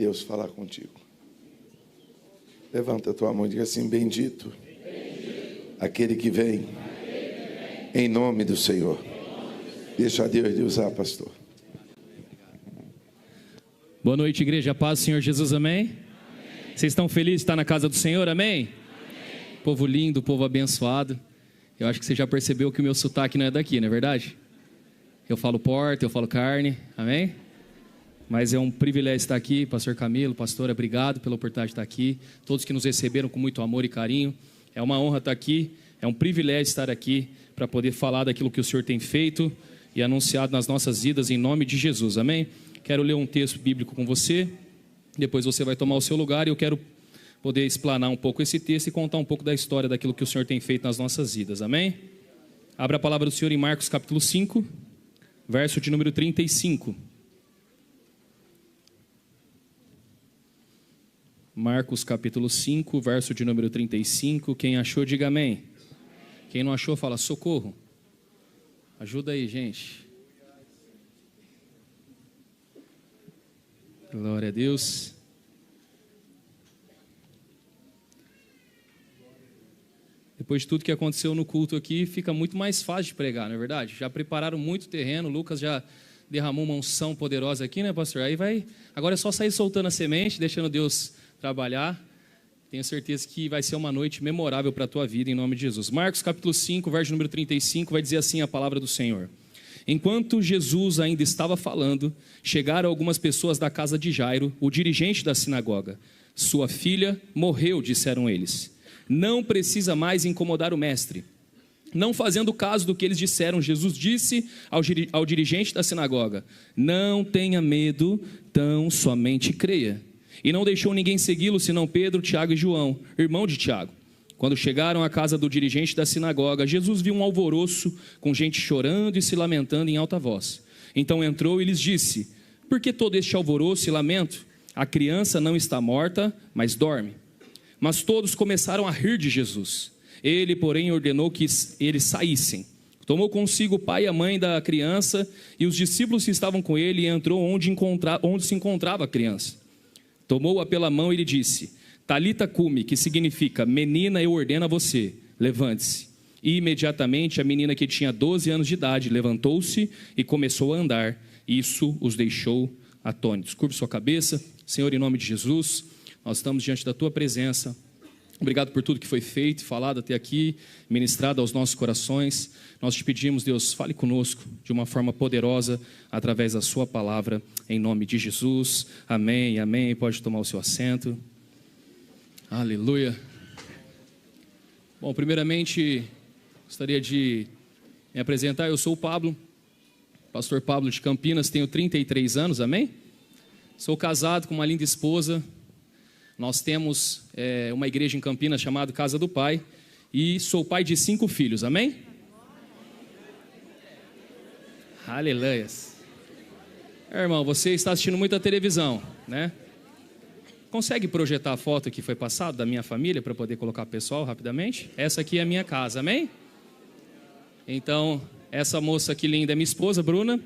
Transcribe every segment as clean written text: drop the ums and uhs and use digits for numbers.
Deus falar contigo. Levanta a tua mão e diga assim: bendito aquele que vem em nome do Senhor. Deixa Deus de usar, pastor. Boa noite, igreja. Paz do Senhor Jesus, amém? Vocês estão felizes de estar na casa do Senhor, amém? Povo lindo, povo abençoado. Eu acho que você já percebeu que o meu sotaque não é daqui, não é verdade? Eu falo porta, eu falo carne, amém? Mas é um privilégio estar aqui, pastor Camilo, pastora, obrigado pela oportunidade de estar aqui. Todos que nos receberam com muito amor e carinho. É uma honra estar aqui, é um privilégio estar aqui para poder falar daquilo que o Senhor tem feito e anunciado nas nossas vidas em nome de Jesus, amém? Quero ler um texto bíblico com você, depois você vai tomar o seu lugar e eu quero poder explanar um pouco esse texto e contar um pouco da história daquilo que o Senhor tem feito nas nossas vidas, amém? Abra a palavra do Senhor em Marcos capítulo 5, verso de número 35. Marcos capítulo 5, verso de número 35. Quem achou, diga amém. Quem não achou, fala socorro. Ajuda aí, gente. Glória a Deus. Depois de tudo que aconteceu no culto aqui, fica muito mais fácil de pregar, não é verdade? Já prepararam muito terreno, Lucas já derramou uma unção poderosa aqui, né, pastor? Aí vai, agora é só sair soltando a semente, deixando Deus trabalhar. Tenho certeza que vai ser uma noite memorável para a tua vida, em nome de Jesus. Marcos capítulo 5, verso número 35, vai dizer assim a palavra do Senhor. Enquanto Jesus ainda estava falando, chegaram algumas pessoas da casa de Jairo, o dirigente da sinagoga. Sua filha morreu, disseram eles. Não precisa mais incomodar o mestre. Não fazendo caso do que eles disseram, Jesus disse ao dirigente da sinagoga: não tenha medo, tão somente creia. E não deixou ninguém segui-lo, senão Pedro, Tiago e João, irmão de Tiago. Quando chegaram à casa do dirigente da sinagoga, Jesus viu um alvoroço, com gente chorando e se lamentando em alta voz. Então entrou e lhes disse: por que todo este alvoroço e lamento? A criança não está morta, mas dorme. Mas todos começaram a rir de Jesus. Ele, porém, ordenou que eles saíssem. Tomou consigo o pai e a mãe da criança e os discípulos que estavam com ele, e entrou onde se encontrava a criança. Tomou-a pela mão e lhe disse: Talita cumi, que significa: menina, eu ordeno a você, levante-se. E imediatamente a menina, que tinha 12 anos de idade, levantou-se e começou a andar. Isso os deixou atônitos. Curve sua cabeça. Senhor, em nome de Jesus, nós estamos diante da tua presença. Obrigado por tudo que foi feito, falado até aqui, ministrado aos nossos corações. Nós te pedimos, Deus, fale conosco de uma forma poderosa, através da sua palavra, em nome de Jesus. Amém, amém. Pode tomar o seu assento. Aleluia. Bom, primeiramente, gostaria de me apresentar. Eu sou o Pablo, pastor Pablo de Campinas, tenho 33 anos, amém? Sou casado com uma linda esposa. Nós temos uma igreja em Campinas chamada Casa do Pai, e sou pai de 5 filhos, amém? Aleluia. Irmão, você está assistindo muita televisão, né? Consegue projetar a foto que foi passada da minha família para poder colocar pessoal rapidamente? Essa aqui é a minha casa, amém? Então, essa moça aqui linda é minha esposa, Bruna.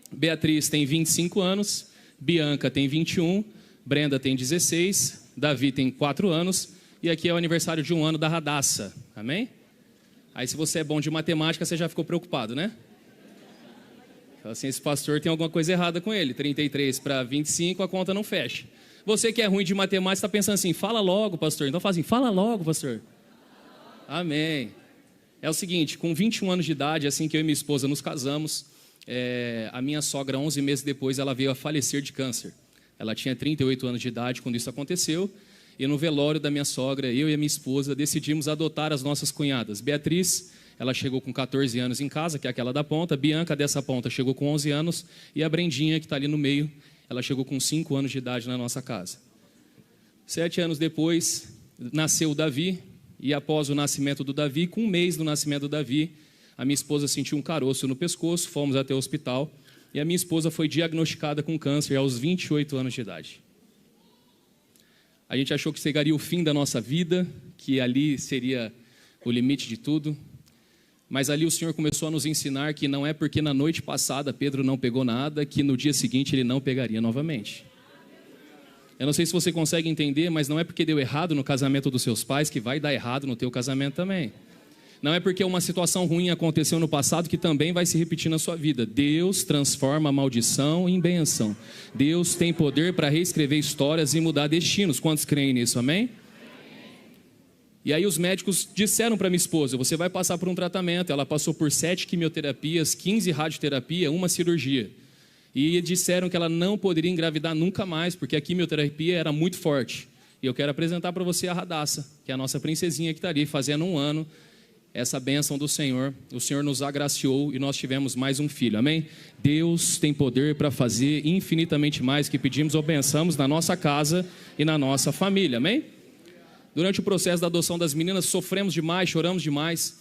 Beatriz tem 25 anos, Bianca tem 21, Brenda tem 16, Davi tem 4 anos, e aqui é o aniversário de 1 ano da Radassa, amém? Aí se você é bom de matemática, você já ficou preocupado, né? Então, assim, esse pastor tem alguma coisa errada com ele, 33 para 25, a conta não fecha. Você que é ruim de matemática está pensando assim: fala logo, pastor. Então fala assim: fala logo, pastor. Amém. É o seguinte, com 21 anos de idade, assim que eu e minha esposa nos casamos, a minha sogra, 11 meses depois, ela veio a falecer de câncer. Ela tinha 38 anos de idade quando isso aconteceu, e no velório da minha sogra, eu e a minha esposa decidimos adotar as nossas cunhadas. Beatriz, ela chegou com 14 anos em casa, que é aquela da ponta. Bianca, dessa ponta, chegou com 11 anos, e a Brendinha, que está ali no meio, ela chegou com 5 anos de idade na nossa casa. 7 anos depois, nasceu o Davi, e após o nascimento do Davi, com 1 mês do nascimento do Davi, a minha esposa sentiu um caroço no pescoço, fomos até o hospital, e a minha esposa foi diagnosticada com câncer aos 28 anos de idade. A gente achou que chegaria o fim da nossa vida, que ali seria o limite de tudo. Mas ali o Senhor começou a nos ensinar que não é porque na noite passada Pedro não pegou nada, que no dia seguinte ele não pegaria novamente. Eu não sei se você consegue entender, mas não é porque deu errado no casamento dos seus pais que vai dar errado no teu casamento também. Não é porque uma situação ruim aconteceu no passado que também vai se repetir na sua vida. Deus transforma a maldição em bênção. Deus tem poder para reescrever histórias e mudar destinos. Quantos creem nisso, amém? E aí os médicos disseram para minha esposa, você vai passar por um tratamento. Ela passou por 7 quimioterapias, 15 radioterapia, 1 cirurgia. E disseram que ela não poderia engravidar nunca mais, porque a quimioterapia era muito forte. E eu quero apresentar para você a Radassa, que é a nossa princesinha que está ali, fazendo 1 ano. Essa bênção do Senhor, o Senhor nos agraciou e nós tivemos mais um filho, amém? Deus tem poder para fazer infinitamente mais que pedimos ou pensamos na nossa casa e na nossa família, amém? Durante o processo da adoção das meninas, sofremos demais, choramos demais.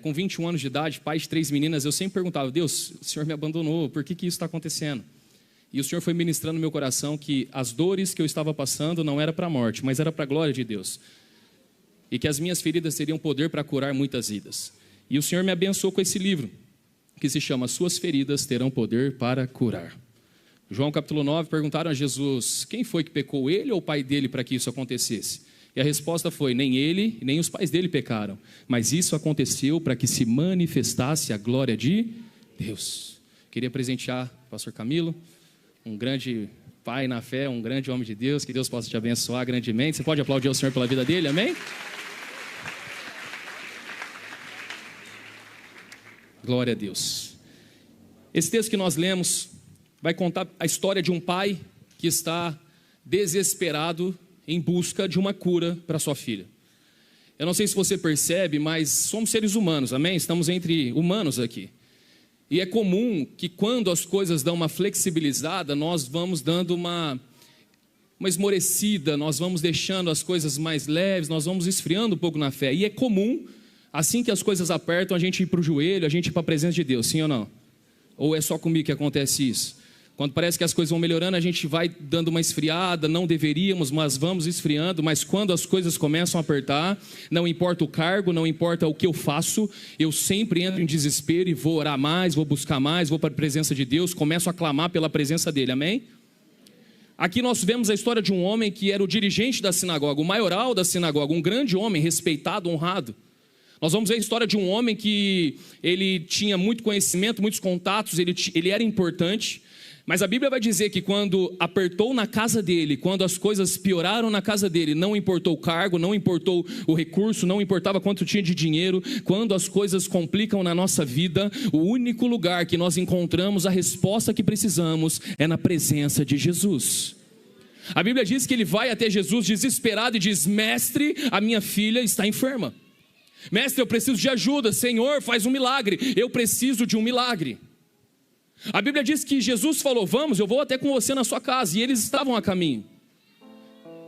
Com 21 anos de idade, pai de 3 meninas, eu sempre perguntava, Deus, o Senhor me abandonou, por que isso está acontecendo? E o Senhor foi ministrando no meu coração que as dores que eu estava passando não era para a morte, mas era para a glória de Deus. E que as minhas feridas teriam poder para curar muitas vidas. E o Senhor me abençoou com esse livro, que se chama Suas Feridas Terão Poder para Curar. João capítulo 9, perguntaram a Jesus, quem foi que pecou, ele ou o pai dele para que isso acontecesse? E a resposta foi, nem ele, nem os pais dele pecaram, mas isso aconteceu para que se manifestasse a glória de Deus. Queria presentear o pastor Camilo, um grande pai na fé, um grande homem de Deus, que Deus possa te abençoar grandemente. Você pode aplaudir ao Senhor pela vida dele, amém? Glória a Deus. Esse texto que nós lemos vai contar a história de um pai que está desesperado em busca de uma cura para sua filha. Eu não sei se você percebe, mas somos seres humanos, amém? Estamos entre humanos aqui. E é comum que quando as coisas dão uma flexibilizada, nós vamos dando uma esmorecida, nós vamos deixando as coisas mais leves, nós vamos esfriando um pouco na fé. E é comum, assim que as coisas apertam, a gente ir para o joelho, a gente ir para a presença de Deus, sim ou não? Ou é só comigo que acontece isso? Quando parece que as coisas vão melhorando, a gente vai dando uma esfriada, não deveríamos, mas vamos esfriando. Mas quando as coisas começam a apertar, não importa o cargo, não importa o que eu faço, eu sempre entro em desespero e vou orar mais, vou buscar mais, vou para a presença de Deus, começo a clamar pela presença dEle, amém? Aqui nós vemos a história de um homem que era o dirigente da sinagoga, o maioral da sinagoga, um grande homem, respeitado, honrado. Nós vamos ver a história de um homem que ele tinha muito conhecimento, muitos contatos, ele era importante. Mas a Bíblia vai dizer que quando apertou na casa dele, quando as coisas pioraram na casa dele, não importou o cargo, não importou o recurso, não importava quanto tinha de dinheiro, quando as coisas complicam na nossa vida, o único lugar que nós encontramos a resposta que precisamos é na presença de Jesus. A Bíblia diz que ele vai até Jesus desesperado e diz, mestre, a minha filha está enferma. Mestre, eu preciso de ajuda, Senhor, faz um milagre, eu preciso de um milagre. A Bíblia diz que Jesus falou, vamos, eu vou até com você na sua casa, e eles estavam a caminho.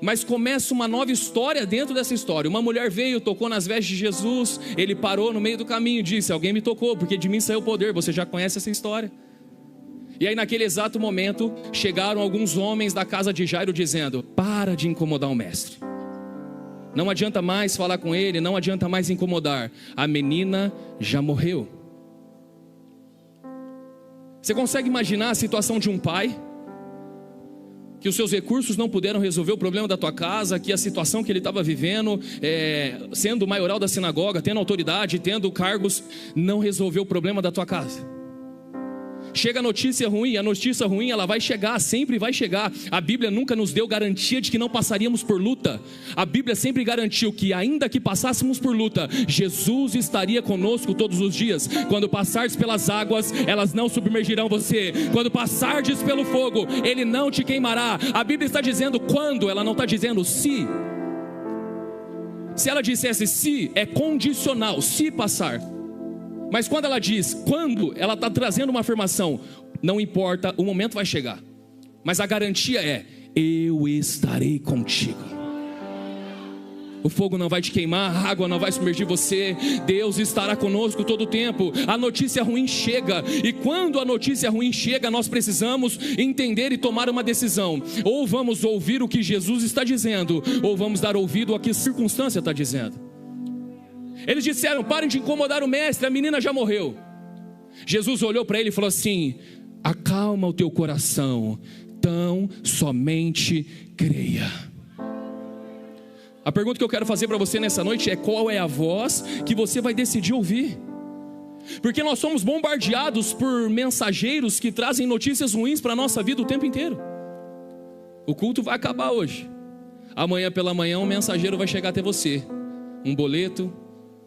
Mas começa uma nova história dentro dessa história. Uma mulher veio, tocou nas vestes de Jesus, ele parou no meio do caminho e disse, alguém me tocou, porque de mim saiu o poder. Você já conhece essa história? E aí naquele exato momento, chegaram alguns homens da casa de Jairo dizendo, para de incomodar o mestre. Não adianta mais falar com ele, não adianta mais incomodar. A menina já morreu. Você consegue imaginar a situação de um pai que os seus recursos não puderam resolver o problema da tua casa, que a situação que ele estava vivendo, sendo o maioral da sinagoga, tendo autoridade, tendo cargos, não resolveu o problema da tua casa? Chega a notícia ruim, a notícia ruim ela vai chegar, sempre vai chegar. A Bíblia nunca nos deu garantia de que não passaríamos por luta. A Bíblia sempre garantiu que ainda que passássemos por luta, Jesus estaria conosco todos os dias. Quando passardes pelas águas, elas não submergirão você. Quando passardes pelo fogo, ele não te queimará. A Bíblia está dizendo quando, ela não está dizendo se. Se ela dissesse se, é condicional, se passar. Mas quando ela diz quando, ela está trazendo uma afirmação. Não importa, o momento vai chegar. Mas a garantia é, eu estarei contigo. O fogo não vai te queimar, a água não vai submergir você. Deus estará conosco todo o tempo. A notícia ruim chega. E quando a notícia ruim chega, nós precisamos entender e tomar uma decisão. Ou vamos ouvir o que Jesus está dizendo, ou vamos dar ouvido ao que a circunstância está dizendo. Eles disseram, parem de incomodar o mestre, a menina já morreu. Jesus olhou para ele e falou assim, acalma o teu coração, então somente creia. A pergunta que eu quero fazer para você nessa noite é: qual é a voz que você vai decidir ouvir? Porque nós somos bombardeados por mensageiros que trazem notícias ruins para a nossa vida o tempo inteiro. O culto vai acabar hoje. Amanhã pela manhã um mensageiro vai chegar até você. Um boleto,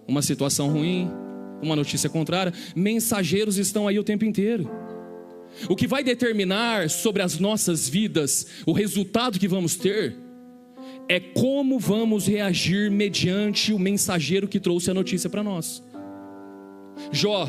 uma situação ruim, uma notícia contrária. Mensageiros estão aí o tempo inteiro. O que vai determinar sobre as nossas vidas, o resultado que vamos ter, é como vamos reagir mediante o mensageiro que trouxe a notícia para nós. Jó: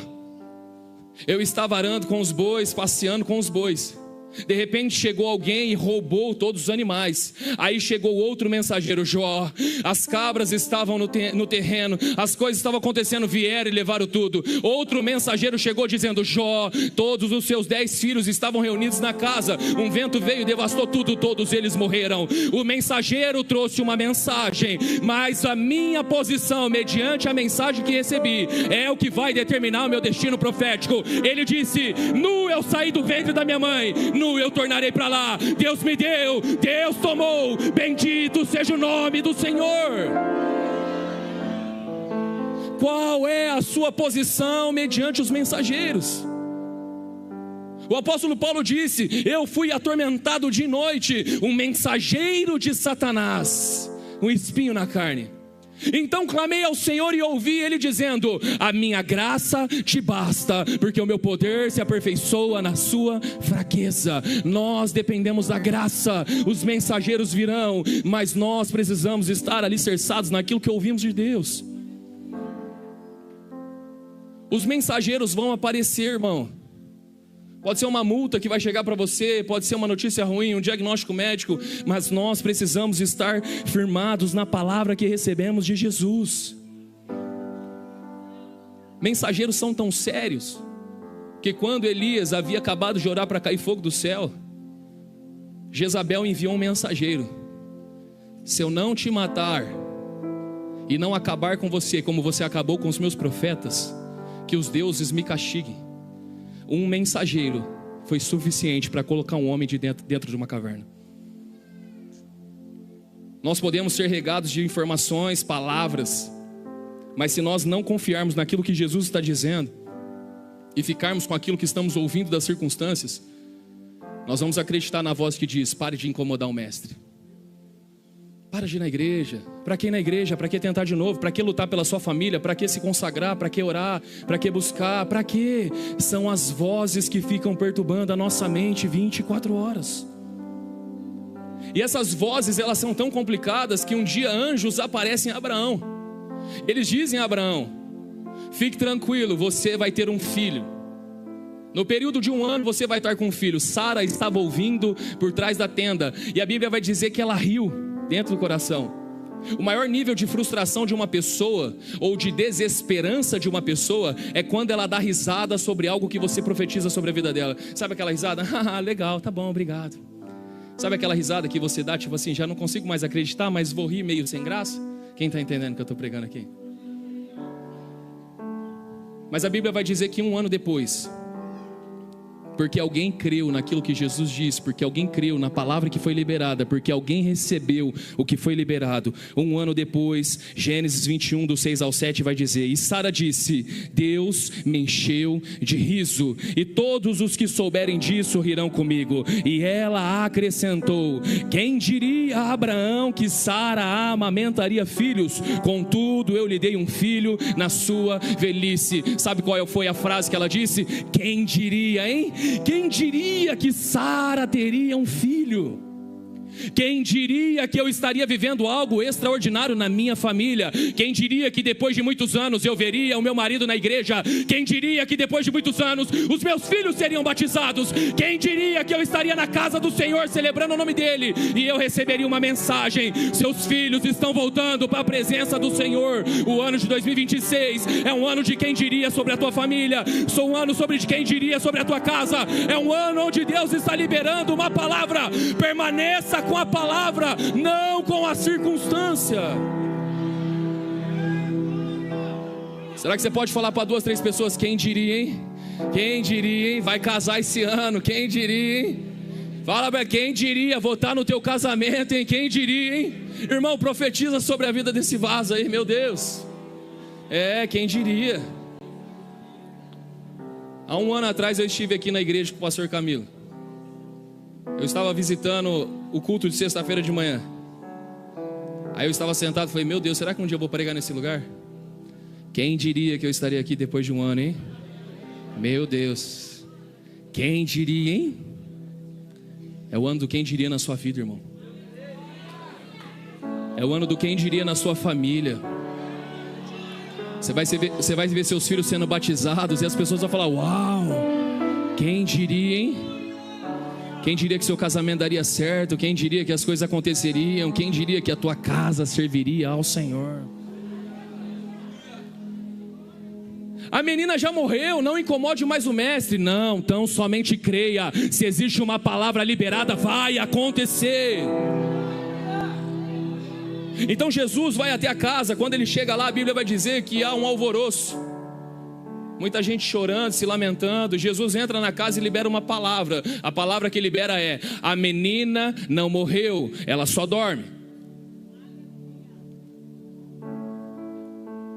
eu estava arando com os bois, passeando com os bois. De repente chegou alguém e roubou todos os animais. Aí chegou outro mensageiro: Jó, as cabras estavam no terreno, as coisas estavam acontecendo, vieram e levaram tudo. Outro mensageiro chegou dizendo: Jó, todos os seus 10 filhos estavam reunidos na casa, um vento veio e devastou tudo, todos eles morreram. O mensageiro trouxe uma mensagem, mas a minha posição mediante a mensagem que recebi é o que vai determinar o meu destino profético. Ele disse: nu eu saí do ventre da minha mãe, nu eu tornarei para lá. Deus me deu, Deus tomou, bendito seja o nome do Senhor. Qual é a sua posição mediante os mensageiros? O apóstolo Paulo disse: eu fui atormentado de noite, um mensageiro de Satanás, um espinho na carne. Então clamei ao Senhor e ouvi Ele dizendo: a minha graça te basta, porque o meu poder se aperfeiçoa na sua fraqueza. Nós dependemos da graça. Os mensageiros virão, mas nós precisamos estar alicerçados naquilo que ouvimos de Deus. Os mensageiros vão aparecer, irmão. Pode ser uma multa que vai chegar para você, pode ser uma notícia ruim, um diagnóstico médico, mas nós precisamos estar firmados na palavra que recebemos de Jesus. Mensageiros são tão sérios que quando Elias havia acabado de orar para cair fogo do céu, Jezabel enviou um mensageiro: se eu não te matar e não acabar com você como você acabou com os meus profetas, que os deuses me castiguem. Um mensageiro foi suficiente para colocar um homem dentro de uma caverna. Nós podemos ser regados de informações, palavras, mas se nós não confiarmos naquilo que Jesus está dizendo e ficarmos com aquilo que estamos ouvindo das circunstâncias, nós vamos acreditar na voz que diz: pare de incomodar o mestre. Para de ir na igreja. Para que ir na igreja? Para que tentar de novo? Para que lutar pela sua família? Para que se consagrar? Para que orar? Para que buscar? Para que? São as vozes que ficam perturbando a nossa mente 24 horas. E essas vozes, elas são tão complicadas que um dia anjos aparecem a Abraão. Eles dizem a Abraão: fique tranquilo, você vai ter um filho. No período de 1 ano você vai estar com um filho. Sara estava ouvindo por trás da tenda, e a Bíblia vai dizer que ela riu dentro do coração. O maior nível de frustração de uma pessoa, ou de desesperança de uma pessoa, é quando ela dá risada sobre algo que você profetiza sobre a vida dela. Sabe aquela risada? Ah, legal, tá bom, obrigado. Sabe aquela risada que você dá, tipo assim: já não consigo mais acreditar, mas vou rir meio sem graça? Quem está entendendo o que eu estou pregando aqui? Mas a Bíblia vai dizer que 1 ano depois, porque alguém creu naquilo que Jesus disse, porque alguém creu na palavra que foi liberada, porque alguém recebeu o que foi liberado. 1 ano depois, Gênesis 21, do 6 ao 7 vai dizer: e Sara disse: Deus me encheu de riso, e todos os que souberem disso rirão comigo. E ela acrescentou: quem diria a Abraão que Sara amamentaria filhos? Contudo eu lhe dei um filho na sua velhice. Sabe qual foi a frase que ela disse? Quem diria, hein? Quem diria que Sara teria um filho? Quem diria que eu estaria vivendo algo extraordinário na minha família? Quem diria que depois de muitos anos eu veria o meu marido na igreja? Quem diria que depois de muitos anos os meus filhos seriam batizados? Quem diria que eu estaria na casa do Senhor celebrando o nome dele e eu receberia uma mensagem: seus filhos estão voltando para a presença do Senhor. O ano de 2026 é um ano de quem diria sobre a tua família, um ano sobre de quem diria sobre a tua casa. É um ano onde Deus está liberando uma palavra. Permaneça com a palavra, não com a circunstância. Será que você pode falar para 2, 3 pessoas: quem diria, hein? Quem diria, hein? Vai casar esse ano, quem diria, hein? Fala, quem diria votar no teu casamento, hein? Quem diria, hein? Irmão, profetiza sobre a vida desse vaso aí, meu Deus. Quem diria? Há um ano atrás eu estive aqui na igreja com o pastor Camilo. Eu estava visitando o culto de sexta-feira de manhã. Aí eu estava sentado e falei, meu Deus, será que um dia eu vou pregar nesse lugar? Quem diria que eu estaria aqui depois de um ano, hein? Meu Deus. Quem diria, hein? É o ano do quem diria na sua vida, irmão. É o ano do quem diria na sua família. Você vai ver seus filhos sendo batizados e as pessoas vão falar, uau, quem diria, hein? Quem diria que seu casamento daria certo? Quem diria que as coisas aconteceriam? Quem diria que a tua casa serviria ao Senhor? A menina já morreu, não incomode mais o mestre. Não, então somente creia. Se existe uma palavra liberada, vai acontecer. Então Jesus vai até a casa. Quando ele chega lá, a Bíblia vai dizer que há um alvoroço, muita gente chorando, se lamentando. Jesus entra na casa e libera uma palavra. A palavra que libera é: a menina não morreu, ela só dorme.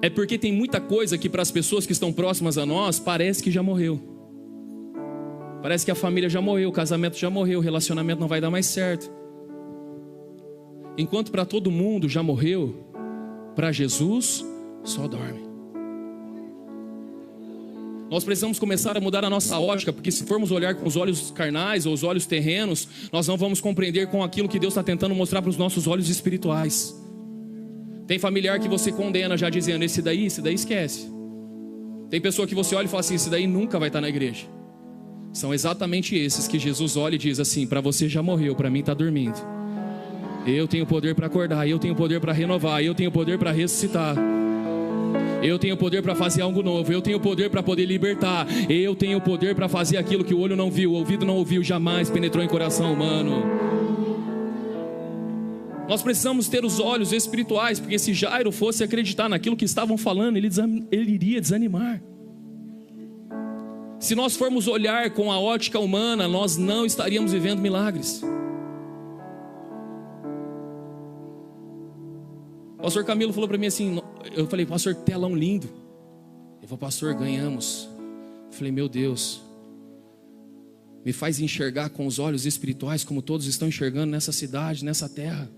É porque tem muita coisa que para as pessoas que estão próximas a nós parece que já morreu. Parece que a família já morreu, o casamento já morreu, o relacionamento não vai dar mais certo. Enquanto para todo mundo já morreu, para Jesus só dorme. Nós precisamos começar a mudar a nossa ótica, porque se formos olhar com os olhos carnais ou os olhos terrenos, nós não vamos compreender com aquilo que Deus está tentando mostrar para os nossos olhos espirituais. Tem familiar que você condena já dizendo, esse daí esquece. Tem pessoa que você olha e fala assim, esse daí nunca vai estar na igreja. São exatamente esses que Jesus olha e diz assim, para você já morreu, para mim está dormindo. Eu tenho poder para acordar, eu tenho poder para renovar, eu tenho poder para ressuscitar. Eu tenho poder para fazer algo novo, eu tenho poder para poder libertar, eu tenho poder para fazer aquilo que o olho não viu, o ouvido não ouviu, jamais penetrou em coração humano. Nós precisamos ter os olhos espirituais, porque se Jairo fosse acreditar naquilo que estavam falando, ele iria desanimar. Se nós formos olhar com a ótica humana, nós não estaríamos vivendo milagres. O pastor Camilo falou para mim assim, eu falei, pastor, telão lindo. Ele falou, pastor, ganhamos. Eu falei, meu Deus, me faz enxergar com os olhos espirituais como todos estão enxergando nessa cidade, nessa terra.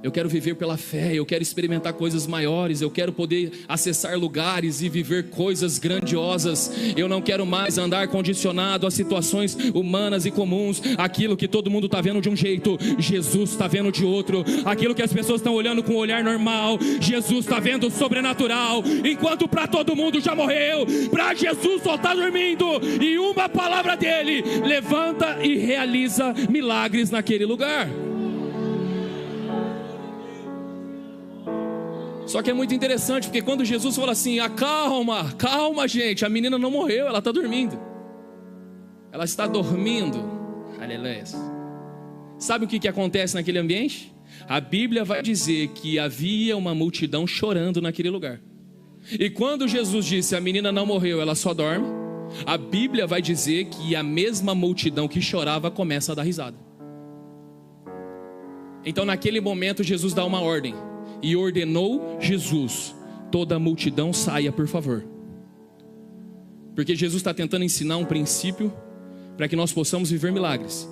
Eu quero viver pela fé, eu quero experimentar coisas maiores, eu quero poder acessar lugares e viver coisas grandiosas. Eu não quero mais andar condicionado a situações humanas e comuns. Aquilo que todo mundo está vendo de um jeito, Jesus está vendo de outro. Aquilo que as pessoas estão olhando com um olhar normal, Jesus está vendo sobrenatural. Enquanto para todo mundo já morreu, para Jesus só está dormindo. E uma palavra dele levanta e realiza milagres naquele lugar. Só que é muito interessante, porque quando Jesus fala assim, calma gente, a menina não morreu, ela está dormindo. Ela está dormindo. Aleluia. Sabe o que acontece naquele ambiente? A Bíblia vai dizer que havia uma multidão chorando naquele lugar. E quando Jesus disse, a menina não morreu, ela só dorme, a Bíblia vai dizer que a mesma multidão que chorava começa a dar risada. Então naquele momento Jesus dá uma ordem. E ordenou Jesus, toda a multidão saia, por favor. Porque Jesus está tentando ensinar um princípio para que nós possamos viver milagres.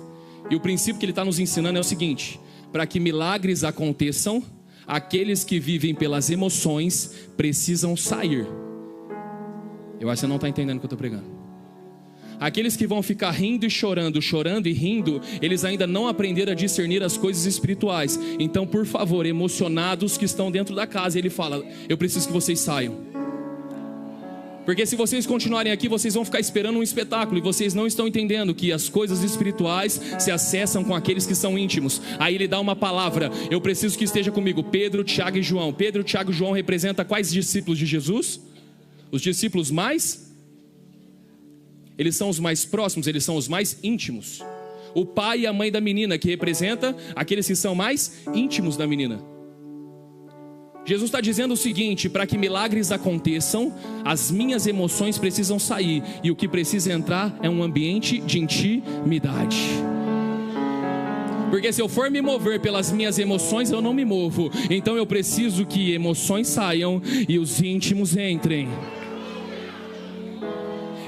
E o princípio que ele está nos ensinando é o seguinte: para que milagres aconteçam, aqueles que vivem pelas emoções precisam sair. Eu acho que você não está entendendo o que eu estou pregando. Aqueles que vão ficar rindo e chorando, chorando e rindo, eles ainda não aprenderam a discernir as coisas espirituais. Então, por favor, emocionados que estão dentro da casa, ele fala, eu preciso que vocês saiam. Porque se vocês continuarem aqui, vocês vão ficar esperando um espetáculo. E vocês não estão entendendo que as coisas espirituais se acessam com aqueles que são íntimos. Aí ele dá uma palavra, eu preciso que esteja comigo, Pedro, Tiago e João. Pedro, Tiago e João representam quais discípulos de Jesus? Os discípulos mais... Eles são os mais próximos, eles são os mais íntimos. O pai e a mãe da menina, que representa aqueles que são mais íntimos da menina. Jesus está dizendo o seguinte: para que milagres aconteçam, as minhas emoções precisam sair, e o que precisa entrar é um ambiente de intimidade. Porque se eu for me mover pelas minhas emoções, eu não me movo. Então eu preciso que emoções saiam e os íntimos entrem.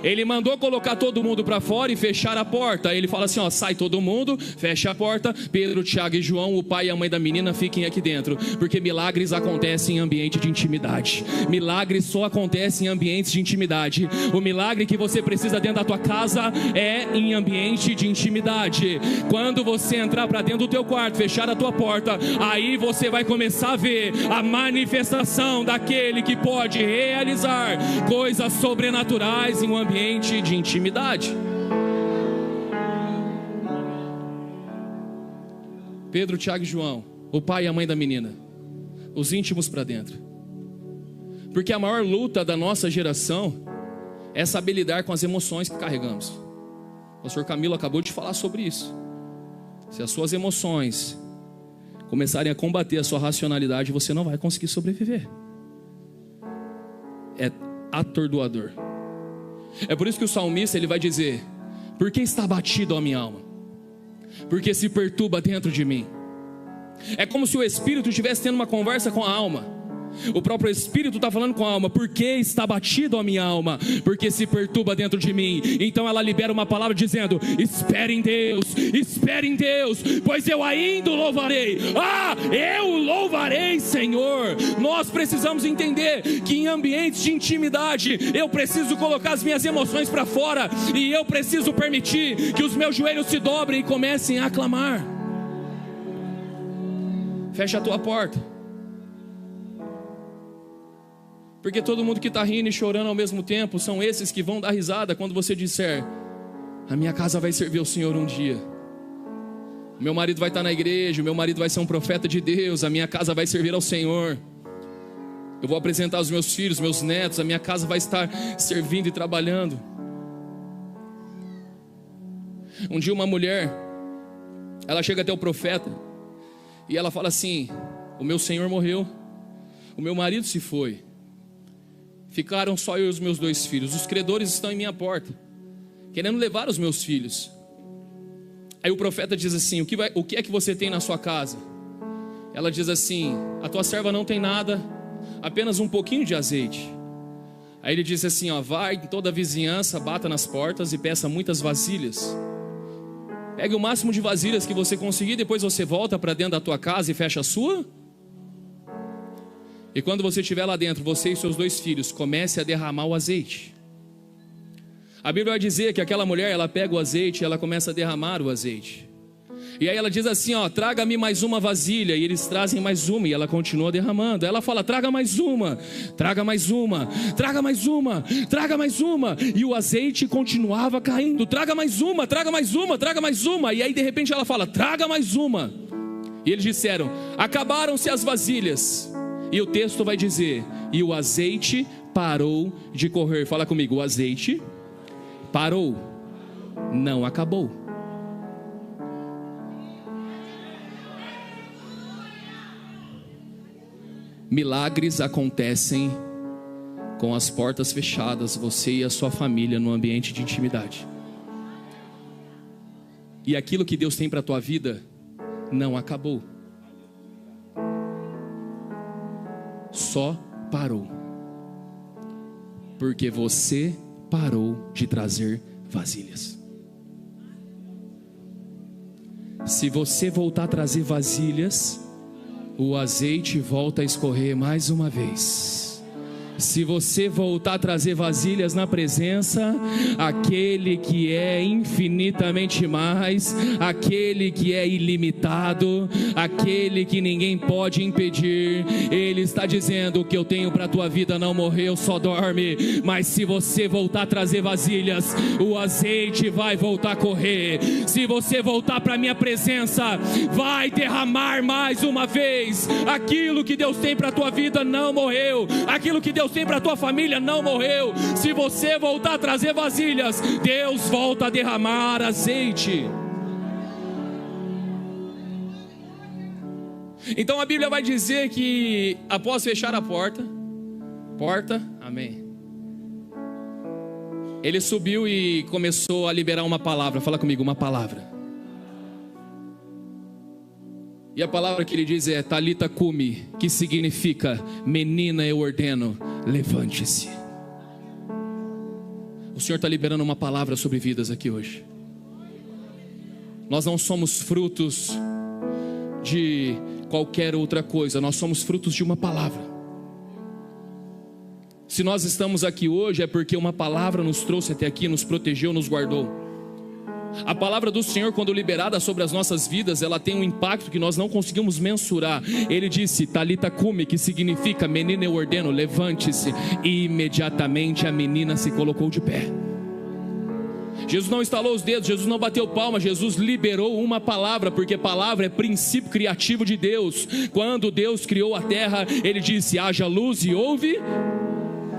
Ele mandou colocar todo mundo para fora e fechar a porta. Ele fala assim, ó, sai todo mundo, fecha a porta. Pedro, Tiago e João, o pai e a mãe da menina, fiquem aqui dentro. Porque milagres acontecem em ambiente de intimidade. Milagres só acontecem em ambientes de intimidade. O milagre que você precisa dentro da tua casa é em ambiente de intimidade. Quando você entrar para dentro do teu quarto, fechar a tua porta, aí você vai começar a ver a manifestação daquele que pode realizar coisas sobrenaturais em um ambiente de intimidade. Pedro, Tiago e João, o pai e a mãe da menina, os íntimos para dentro. Porque a maior luta da nossa geração é saber lidar com as emoções que carregamos. O pastor Camilo acabou de falar sobre isso. Se as suas emoções começarem a combater a sua racionalidade, você não vai conseguir sobreviver. É atordoador. É por isso que o salmista ele vai dizer: por que está abatido a minha alma? Porque se perturba dentro de mim. É como se o Espírito estivesse tendo uma conversa com a alma. O próprio Espírito está falando com a alma: por que está abatido a minha alma? Porque se perturba dentro de mim. Então ela libera uma palavra dizendo: espere em Deus, pois eu ainda o louvarei. Eu louvarei, Senhor. Nós precisamos entender que em ambientes de intimidade eu preciso colocar as minhas emoções para fora, e eu preciso permitir que os meus joelhos se dobrem e comecem a clamar. Fecha a tua porta. Porque todo mundo que está rindo e chorando ao mesmo tempo são esses que vão dar risada quando você disser: a minha casa vai servir ao Senhor um dia. O meu marido vai estar na igreja, o meu marido vai ser um profeta de Deus, a minha casa vai servir ao Senhor. Eu vou apresentar os meus filhos, meus netos, a minha casa vai estar servindo e trabalhando. Um dia uma mulher, ela chega até o profeta e ela fala assim: o meu Senhor morreu, o meu marido se foi, ficaram só eu e os meus 2 filhos. Os credores estão em minha porta, querendo levar os meus filhos. Aí o profeta diz assim: o que é que você tem na sua casa? Ela diz assim: a tua serva não tem nada, apenas um pouquinho de azeite. Aí ele diz assim, ó, vai em toda a vizinhança, bata nas portas e peça muitas vasilhas. Pegue o máximo de vasilhas que você conseguir, depois você volta para dentro da tua casa e fecha a sua. E quando você estiver lá dentro, você e seus 2 filhos, comece a derramar o azeite. A Bíblia vai dizer que aquela mulher, ela pega o azeite e ela começa a derramar o azeite. E aí ela diz assim, ó, traga-me mais uma vasilha. E eles trazem mais uma e ela continua derramando. Ela fala, traga mais uma, traga mais uma, traga mais uma, traga mais uma. E o azeite continuava caindo. Traga mais uma, traga mais uma, traga mais uma. E aí de repente ela fala, traga mais uma. E eles disseram, acabaram-se as vasilhas. E o texto vai dizer, e o azeite parou de correr. Fala comigo, o azeite parou, não acabou. Milagres acontecem com as portas fechadas, você e a sua família no ambiente de intimidade. E aquilo que Deus tem para a tua vida não acabou, só parou, porque você parou de trazer vasilhas. Se você voltar a trazer vasilhas, o azeite volta a escorrer mais uma vez. Se você voltar a trazer vasilhas na presença, aquele que é infinitamente mais, aquele que é ilimitado, aquele que ninguém pode impedir, ele está dizendo: o que eu tenho para a tua vida não morreu, só dorme. Mas se você voltar a trazer vasilhas, o azeite vai voltar a correr. Se você voltar para a minha presença, vai derramar mais uma vez. Aquilo que Deus tem para a tua vida não morreu, aquilo que Deus tem para a tua família não morreu. Se você voltar a trazer vasilhas, Deus volta a derramar azeite. Então a Bíblia vai dizer que após fechar a porta, amém, ele subiu e começou a liberar uma palavra. Fala comigo, uma palavra. E a palavra que ele diz é Talita Cumi, que significa: menina, eu ordeno, levante-se. O Senhor está liberando uma palavra sobre vidas aqui hoje. Nós não somos frutos de qualquer outra coisa, nós somos frutos de uma palavra. Se nós estamos aqui hoje é porque uma palavra nos trouxe até aqui, nos protegeu, nos guardou. A palavra do Senhor, quando liberada sobre as nossas vidas, ela tem um impacto que nós não conseguimos mensurar. Ele disse Talita Cumi, que significa: menina, eu ordeno, levante-se. E imediatamente a menina se colocou de pé. Jesus não estalou os dedos, Jesus não bateu palma, Jesus liberou uma palavra, porque palavra é princípio criativo de Deus. Quando Deus criou a terra, Ele disse: haja luz, e houve.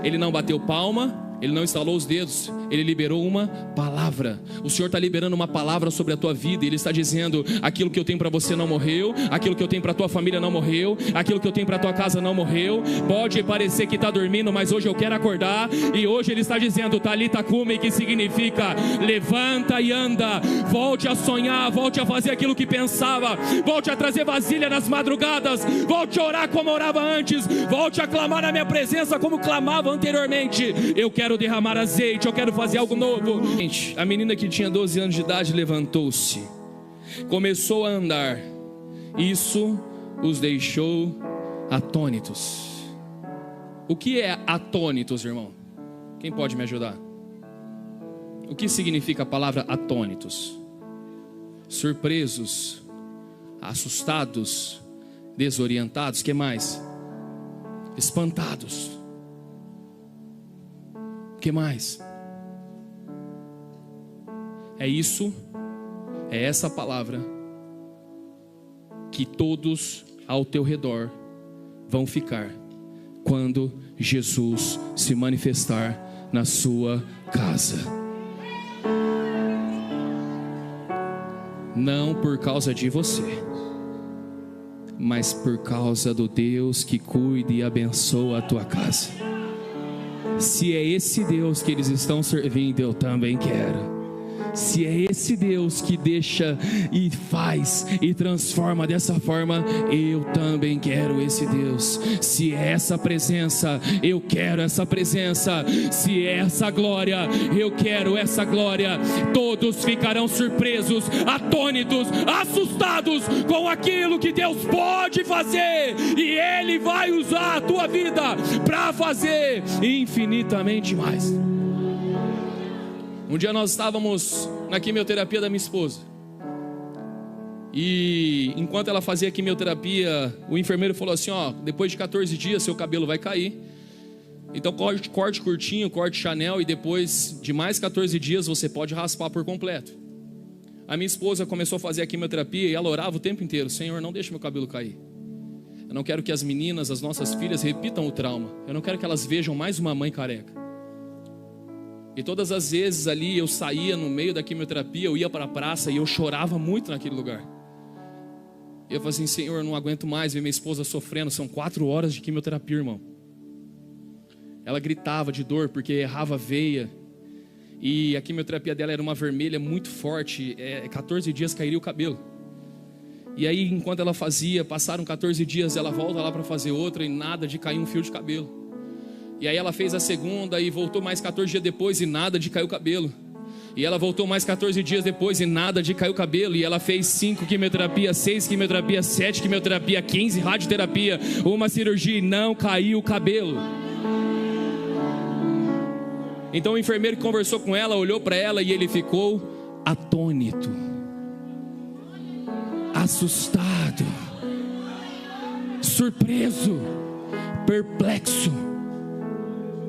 Ele não bateu palma, Ele não estalou os dedos, Ele liberou uma palavra. O Senhor está liberando uma palavra sobre a tua vida. Ele está dizendo: aquilo que eu tenho para você não morreu, aquilo que eu tenho para a tua família não morreu, aquilo que eu tenho para a tua casa não morreu. Pode parecer que está dormindo, mas hoje eu quero acordar. E hoje Ele está dizendo Talita Cumi, que significa: levanta e anda. Volte a sonhar, volte a fazer aquilo que pensava, volte a trazer vasilha nas madrugadas, volte a orar como orava antes, volte a clamar na minha presença como clamava anteriormente. Eu quero derramar azeite, eu quero fazer algo novo. Gente, a menina que tinha 12 anos de idade levantou-se, começou a andar. Isso os deixou atônitos. O que é atônitos, irmão? Quem pode me ajudar? O que significa a palavra atônitos? Surpresos, assustados, desorientados. Que mais? Espantados. Que mais? É isso, é essa palavra que todos ao teu redor vão ficar quando Jesus se manifestar na sua casa. Não por causa de você, mas por causa do Deus que cuida e abençoa a tua casa. Se é esse Deus que eles estão servindo, eu também quero. Se é esse Deus que deixa e faz e transforma dessa forma, eu também quero esse Deus. Se é essa presença, eu quero essa presença. Se é essa glória, eu quero essa glória. Todos ficarão surpresos, atônitos, assustados com aquilo que Deus pode fazer, e Ele vai usar a tua vida para fazer infinitamente mais. Um dia nós estávamos na quimioterapia da minha esposa, e enquanto ela fazia a quimioterapia, o enfermeiro falou assim: ó, depois de 14 dias seu cabelo vai cair, então corte curtinho, corte Chanel, e depois de mais 14 dias você pode raspar por completo. A minha esposa começou a fazer a quimioterapia e ela orava o tempo inteiro: Senhor, não deixe meu cabelo cair. Eu não quero que as meninas, as nossas filhas, repitam o trauma. Eu não quero que elas vejam mais uma mãe careca. E todas as vezes ali eu saía no meio da quimioterapia, eu ia para a praça e eu chorava muito naquele lugar. E eu falei assim: Senhor, eu não aguento mais ver minha esposa sofrendo. São 4 horas de quimioterapia, irmão. Ela gritava de dor porque errava a veia, e a quimioterapia dela era uma vermelha muito forte. 14 dias cairia o cabelo. E aí, enquanto ela fazia, passaram 14 dias, ela volta lá para fazer outra, e nada de cair um fio de cabelo. E aí ela fez a segunda e voltou mais 14 dias depois, e nada de cair o cabelo. E ela voltou mais 14 dias depois, e nada de cair o cabelo. E ela fez 5 quimioterapias, 6 quimioterapias, 7 quimioterapia, 15 radioterapia, uma cirurgia, e não caiu o cabelo. Então o enfermeiro que conversou com ela olhou para ela e ele ficou atônito, assustado, surpreso, perplexo.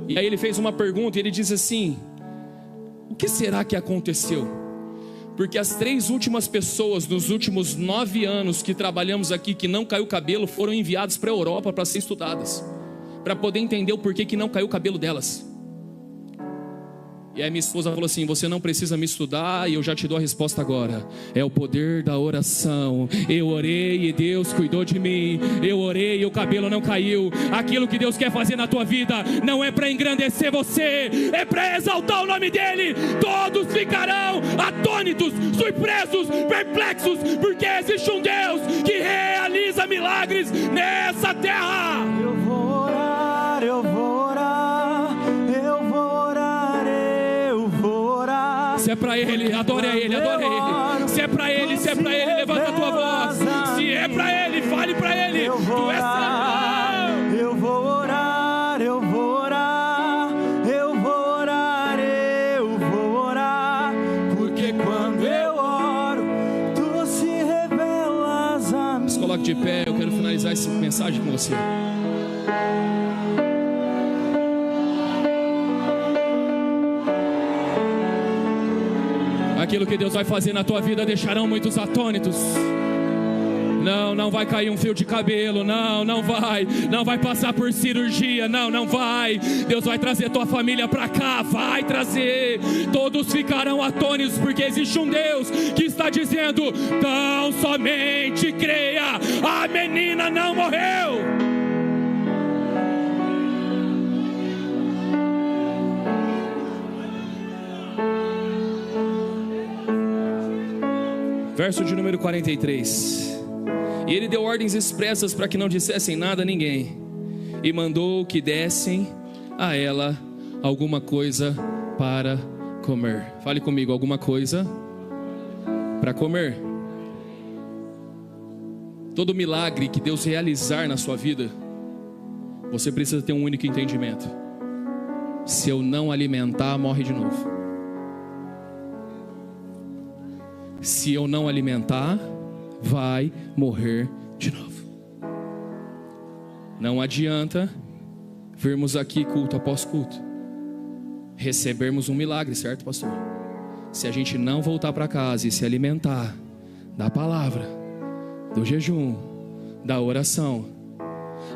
E aí ele fez uma pergunta e ele disse assim: o que será que aconteceu? Porque as 3 últimas pessoas nos últimos 9 anos que trabalhamos aqui, que não caiu o cabelo, foram enviadas para a Europa para ser estudadas, para poder entender o porquê que não caiu o cabelo delas. E aí minha esposa falou assim: você não precisa me estudar e eu já te dou a resposta agora. É o poder da oração. Eu orei e Deus cuidou de mim. Eu orei e o cabelo não caiu. Aquilo que Deus quer fazer na tua vida não é para engrandecer você, é para exaltar o nome dEle. Todos ficarão atônitos, surpresos, perplexos, porque existe um Deus que realiza milagres nessa terra. Eu vou orar, eu vou orar, eu vou orar, eu vou orar. Se é pra Ele, adore a Ele, adore a Ele. Se é pra Ele, se é pra Ele, levanta a tua voz. Se é pra Ele, fale pra Ele. Tu és santo. Eu vou orar, eu vou orar, eu vou orar, eu vou orar. Porque quando eu oro, Tu se revelas a mim. Se coloque de pé, eu quero finalizar essa mensagem com você. Aquilo que Deus vai fazer na tua vida deixarão muitos atônitos. Não vai cair um fio de cabelo, não vai passar por cirurgia, não vai. Deus vai trazer tua família para cá, vai trazer. Todos ficarão atônitos, porque existe um Deus que está dizendo: tão somente creia, a menina não morreu. Verso de número 43. E ele deu ordens expressas para que não dissessem nada a ninguém, e mandou que dessem a ela alguma coisa para comer. Fale comigo, alguma coisa para comer. Todo milagre que Deus realizar na sua vida, você precisa ter um único entendimento: se eu não alimentar, morre de novo. Se eu não alimentar, vai morrer de novo. Não adianta virmos aqui culto após culto, recebermos um milagre, certo, pastor? Se a gente não voltar para casa e se alimentar da palavra, do jejum, da oração,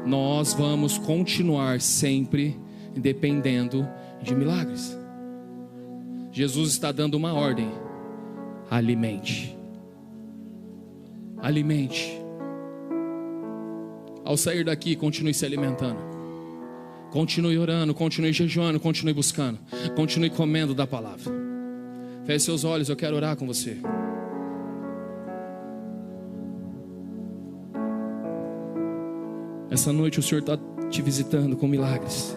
nós vamos continuar sempre dependendo de milagres. Jesus está dando uma ordem: alimente. Alimente. Ao sair daqui, continue se alimentando. Continue orando, continue jejuando, continue buscando, continue comendo da palavra. Feche seus olhos, eu quero orar com você. Essa noite o Senhor está te visitando com milagres.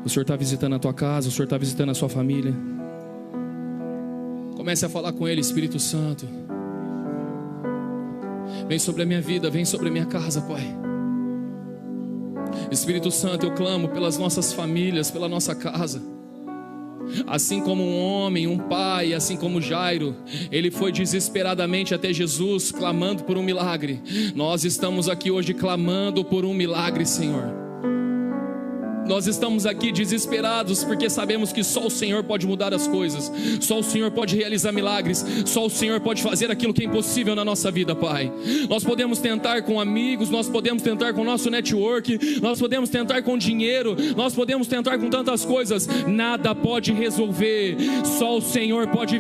O Senhor está visitando a tua casa, o Senhor está visitando a sua família. Comece a falar com Ele: Espírito Santo, vem sobre a minha vida, vem sobre a minha casa, Pai. Espírito Santo, eu clamo pelas nossas famílias, pela nossa casa. Assim como um homem, um pai, assim como Jairo, ele foi desesperadamente até Jesus, clamando por um milagre. Nós estamos aqui hoje clamando por um milagre, Senhor. Nós estamos aqui desesperados, porque sabemos que só o Senhor pode mudar as coisas, só o Senhor pode realizar milagres, só o Senhor pode fazer aquilo que é impossível na nossa vida, Pai. Nós podemos tentar com amigos, nós podemos tentar com o nosso network, nós podemos tentar com dinheiro, nós podemos tentar com tantas coisas, nada pode resolver, só o Senhor pode